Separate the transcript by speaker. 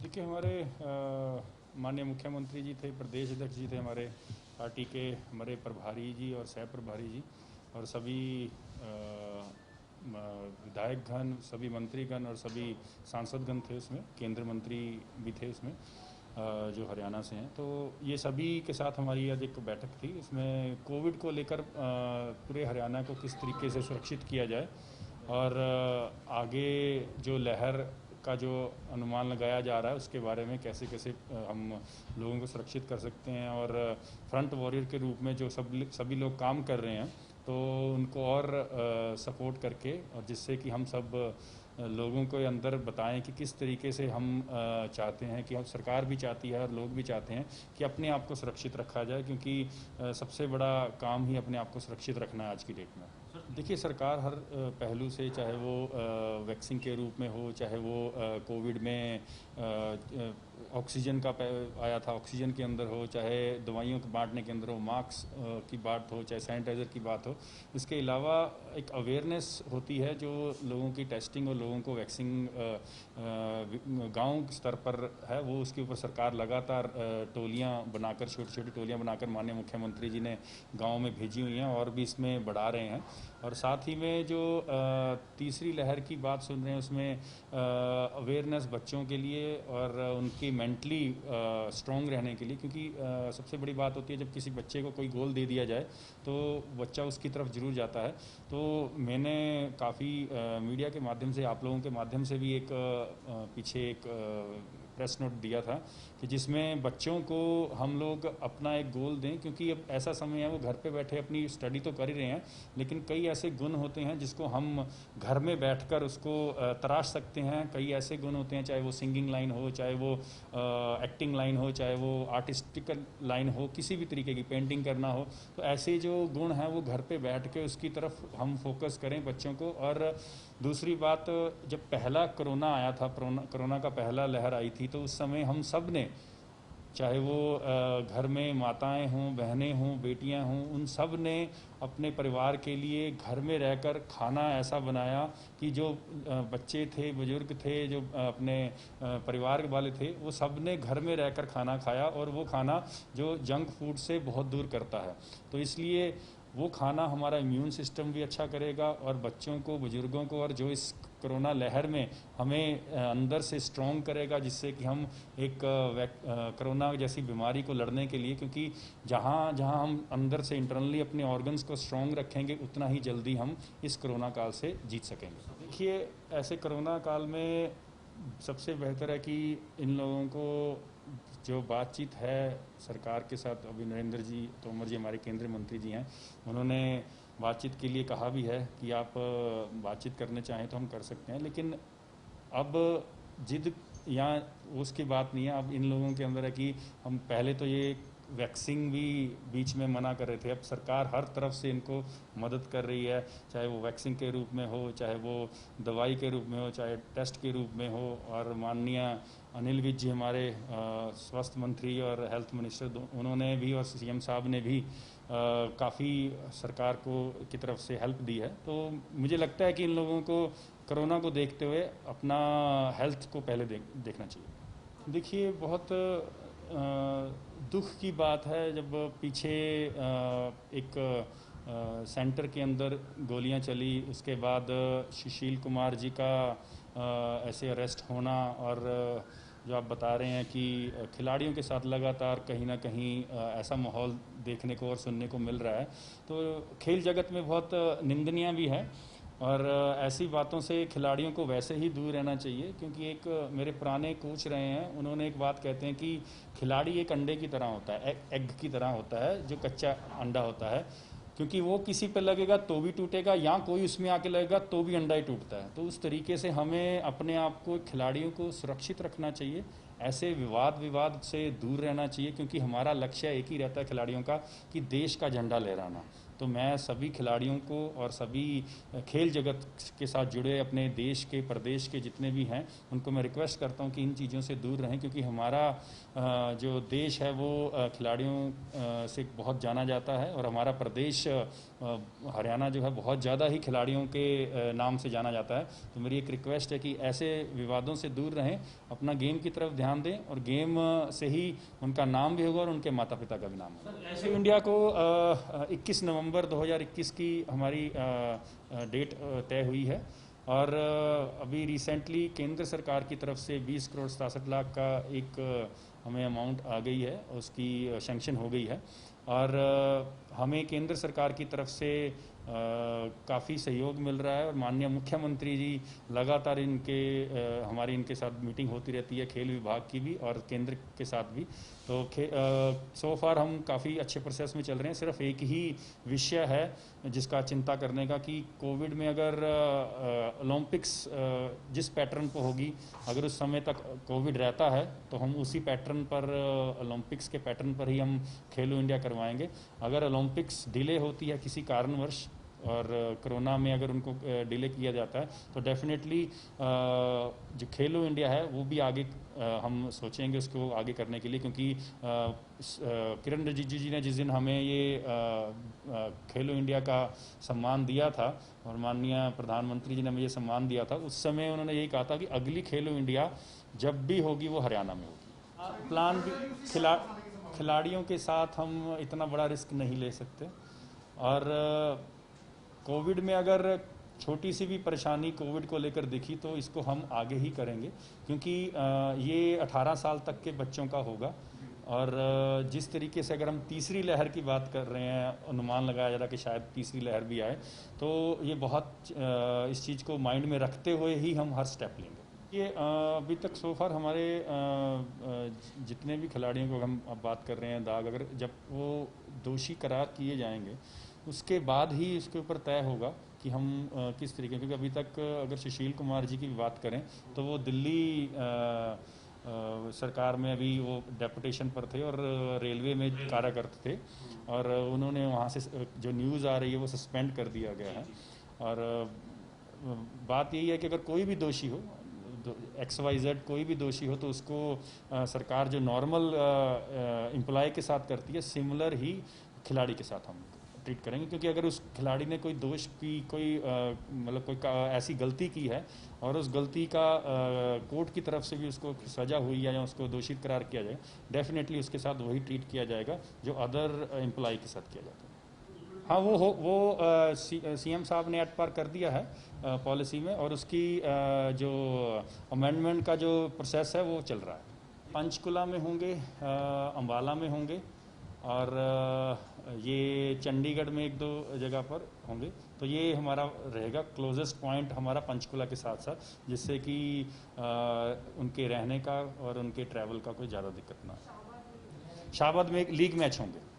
Speaker 1: देखिए, हमारे माननीय मुख्यमंत्री जी थे, प्रदेश अध्यक्ष जी थे हमारे पार्टी के, हमारे प्रभारी जी और सह प्रभारी जी और सभी विधायकगण, सभी मंत्रीगण और सभी सांसदगण थे उसमें, केंद्र मंत्री भी थे उसमें जो हरियाणा से हैं। तो ये सभी के साथ हमारी आज एक बैठक थी। इसमें कोविड को लेकर पूरे हरियाणा को किस तरीके से सुरक्षित किया जाए और आगे जो लहर का जो अनुमान लगाया जा रहा है उसके बारे में कैसे कैसे हम लोगों को सुरक्षित कर सकते हैं और फ्रंट वॉरियर के रूप में जो सभी लोग काम कर रहे हैं तो उनको और सपोर्ट करके, और जिससे कि हम सब लोगों के अंदर बताएं कि किस तरीके से हम चाहते हैं कि हम, सरकार भी चाहती है और लोग भी चाहते हैं कि अपने आप को सुरक्षित रखा जाए, क्योंकि सबसे बड़ा काम ही अपने आप को सुरक्षित रखना है आज की डेट में। देखिए, सरकार हर पहलू से, चाहे वो वैक्सीन के रूप में हो, चाहे वो कोविड में ऑक्सीजन का आया था, ऑक्सीजन के अंदर हो, चाहे दवाइयों के बांटने के अंदर हो, मास्क की बात हो, चाहे सैनिटाइज़र की बात हो, इसके अलावा एक अवेयरनेस होती है जो लोगों की टेस्टिंग और लोगों को वैक्सीन गांव स्तर पर है, वो उसके ऊपर सरकार लगातार टोलियां बनाकर, छोटी छोटी टोलियां बनाकर माननीय मुख्यमंत्री जी ने गाँव में भेजी हुई हैं और भी इसमें बढ़ा रहे हैं। और साथ ही में जो तीसरी लहर की बात सुन रहे हैं उसमें अवेयरनेस बच्चों के लिए और उनकी मेंटली स्ट्रॉन्ग रहने के लिए, क्योंकि सबसे बड़ी बात होती है जब किसी बच्चे को कोई गोल दे दिया जाए तो बच्चा उसकी तरफ जरूर जाता है। तो मैंने काफ़ी मीडिया के माध्यम से, आप लोगों के माध्यम से भी एक पीछे एक प्रेस नोट दिया था कि जिसमें बच्चों को हम लोग अपना एक गोल दें, क्योंकि अब ऐसा समय है वो घर पे बैठे अपनी स्टडी तो कर ही रहे हैं, लेकिन कई ऐसे गुण होते हैं जिसको हम घर में बैठकर उसको तराश सकते हैं। कई ऐसे गुण होते हैं, चाहे वो सिंगिंग लाइन हो, चाहे वो एक्टिंग लाइन हो, चाहे वो आर्टिस्टिकल लाइन हो, किसी भी तरीके की पेंटिंग करना हो, तो ऐसे जो गुण हैं वो घर पे बैठ के उसकी तरफ हम फोकस करें बच्चों को। और दूसरी बात, जब पहला कोरोना आया था, कोरोना का पहला लहर आई थी, तो उस समय हम सब ने, चाहे वो घर में माताएं हों, बहनें हों, बेटियां हों, उन सब ने अपने परिवार के लिए घर में रहकर खाना ऐसा बनाया कि जो बच्चे थे, बुजुर्ग थे, जो अपने परिवार वाले थे, वो सब ने घर में रहकर खाना खाया, और वो खाना जो जंक फूड से बहुत दूर करता है। तो इसलिए वो खाना हमारा इम्यून सिस्टम भी अच्छा करेगा और बच्चों को, बुजुर्गों को, और जो इस कोरोना लहर में हमें अंदर से स्ट्रॉन्ग करेगा, जिससे कि हम एक कोरोना जैसी बीमारी को लड़ने के लिए, क्योंकि जहाँ जहाँ हम अंदर से इंटरनली अपने ऑर्गन्स को स्ट्रॉन्ग रखेंगे उतना ही जल्दी हम इस कोरोना काल से जीत सकेंगे। देखिए, ऐसे कोरोना काल में सबसे बेहतर है कि इन लोगों को जो बातचीत है सरकार के साथ, अभी नरेंद्र जी तोमर जी हमारे केंद्रीय मंत्री जी हैं, उन्होंने बातचीत के लिए कहा भी है कि आप बातचीत करने चाहें तो हम कर सकते हैं, लेकिन अब जिद या उसकी बात नहीं है। अब इन लोगों के अंदर है कि हम पहले तो ये वैक्सीन भी बीच में मना कर रहे थे, अब सरकार हर तरफ से इनको मदद कर रही है, चाहे वो वैक्सीन के रूप में हो, चाहे वो दवाई के रूप में हो, चाहे टेस्ट के रूप में हो। और माननीय अनिल विज जी हमारे स्वास्थ्य मंत्री और हेल्थ मिनिस्टर, उन्होंने भी और सीएम साहब ने भी काफ़ी सरकार को की तरफ से हेल्प दी है। तो मुझे लगता है कि इन लोगों को कोरोना को देखते हुए अपना हेल्थ को पहले देखना चाहिए। देखिए, बहुत दुख की बात है जब पीछे एक सेंटर के अंदर गोलियां चली, उसके बाद सुशील कुमार जी का ऐसे अरेस्ट होना, और जो आप बता रहे हैं कि खिलाड़ियों के साथ लगातार कहीं ना कहीं ऐसा माहौल देखने को और सुनने को मिल रहा है, तो खेल जगत में बहुत निंदनीय भी है। और ऐसी बातों से खिलाड़ियों को वैसे ही दूर रहना चाहिए, क्योंकि एक मेरे पुराने कोच रहे हैं, उन्होंने एक बात कहते हैं कि खिलाड़ी एक अंडे की तरह होता है, एग की तरह होता है, जो कच्चा अंडा होता है, क्योंकि वो किसी पे लगेगा तो भी टूटेगा, या कोई उसमें आके लगेगा तो भी अंडा ही टूटता है। तो उस तरीके से हमें अपने आप को, खिलाड़ियों को सुरक्षित रखना चाहिए, ऐसे विवाद से दूर रहना चाहिए, क्योंकि हमारा लक्ष्य एक ही रहता है खिलाड़ियों का कि देश का झंडा लहराना। तो मैं सभी खिलाड़ियों को और सभी खेल जगत के साथ जुड़े अपने देश के प्रदेश के जितने भी हैं उनको मैं रिक्वेस्ट करता हूं कि इन चीज़ों से दूर रहें, क्योंकि हमारा जो देश है वो खिलाड़ियों से बहुत जाना जाता है और हमारा प्रदेश हरियाणा जो है बहुत ज़्यादा ही खिलाड़ियों के नाम से जाना जाता है। तो मेरी एक रिक्वेस्ट है कि ऐसे विवादों से दूर रहें, अपना गेम की तरफ ध्यान दें और गेम से ही उनका नाम भी होगा और उनके माता पिता का भी नाम होगा। ऐसे इंडिया को 21 नवंबर 2021 की हमारी डेट तय हुई है और अभी रिसेंटली केंद्र सरकार की तरफ से 20 करोड़ 67 लाख का एक हमें अमाउंट आ गई है, उसकी सैंक्शन हो गई है और हमें केंद्र सरकार की तरफ से काफ़ी सहयोग मिल रहा है और माननीय मुख्यमंत्री जी लगातार हमारी इनके साथ मीटिंग होती रहती है, खेल विभाग की भी और केंद्र के साथ भी। तो सो फार हम काफ़ी अच्छे प्रोसेस में चल रहे हैं। सिर्फ एक ही विषय है जिसका चिंता करने का कि कोविड में अगर ओलंपिक्स जिस पैटर्न पर होगी, अगर उस समय तक कोविड रहता है तो हम उसी पैटर्न पर ओलंपिक्स के पैटर्न पर ही हम खेलो इंडिया करवाएंगे। अगर ओलंपिक्स डिले होती है किसी कारणवश और कोरोना में अगर उनको डिले किया जाता है तो डेफिनेटली जो खेलो इंडिया है वो भी आगे हम सोचेंगे उसको आगे करने के लिए, क्योंकि किरण रिजिजू जी ने जिस दिन हमें ये खेलो इंडिया का सम्मान दिया था और माननीय प्रधानमंत्री जी ने हमें ये सम्मान दिया था, उस समय उन्होंने यही कहा था कि अगली खेलो इंडिया जब भी होगी वो हरियाणा में होगी। प्लान भी खिलाड़ियों के साथ हम इतना बड़ा रिस्क नहीं ले सकते और कोविड में अगर छोटी सी भी परेशानी कोविड को लेकर दिखी तो इसको हम आगे ही करेंगे, क्योंकि ये 18 साल तक के बच्चों का होगा और जिस तरीके से अगर हम तीसरी लहर की बात कर रहे हैं, अनुमान लगाया जा रहा है कि शायद तीसरी लहर भी आए, तो ये बहुत इस चीज़ को माइंड में रखते हुए ही हम हर स्टेप लेंगे। ये अभी तक सो फार हमारे जितने भी खिलाड़ियों को हम अब बात कर रहे हैं दाग, अगर जब वो दोषी करार किए जाएंगे उसके बाद ही इसके ऊपर तय होगा कि हम किस तरीके, क्योंकि अभी तक अगर सुशील कुमार जी की बात करें तो वो दिल्ली सरकार में अभी वो डेपुटेशन पर थे और रेलवे में कार्य करते थे और उन्होंने वहाँ से जो न्यूज़ आ रही है वो सस्पेंड कर दिया गया है। और बात यही है कि अगर कोई भी दोषी हो, XYZ कोई भी दोषी हो, तो उसको सरकार जो नॉर्मल एम्प्लॉय के साथ करती है सिमिलर ही खिलाड़ी के साथ हम ट्रीट करेंगे, क्योंकि अगर उस खिलाड़ी ने कोई दोष की कोई मतलब कोई ऐसी गलती की है और उस गलती का कोर्ट की तरफ से भी उसको सज़ा हुई है या उसको दोषी करार किया जाए, डेफिनेटली उसके साथ वही ट्रीट किया जाएगा जो अदर एम्प्लॉय के साथ किया जाता है। हाँ, वो CM साहब ने एट पार कर दिया है पॉलिसी में और उसकी जो अमेंडमेंट का जो प्रोसेस है वो चल रहा है। पंचकुला में होंगे, अम्बाला में होंगे और ये चंडीगढ़ में 1-2 जगह पर होंगे। तो ये हमारा रहेगा क्लोजेस्ट पॉइंट हमारा पंचकुला के साथ साथ, जिससे कि उनके रहने का और उनके ट्रैवल का कोई ज़्यादा दिक्कत ना हो। शाहबाद में एक लीग मैच होंगे।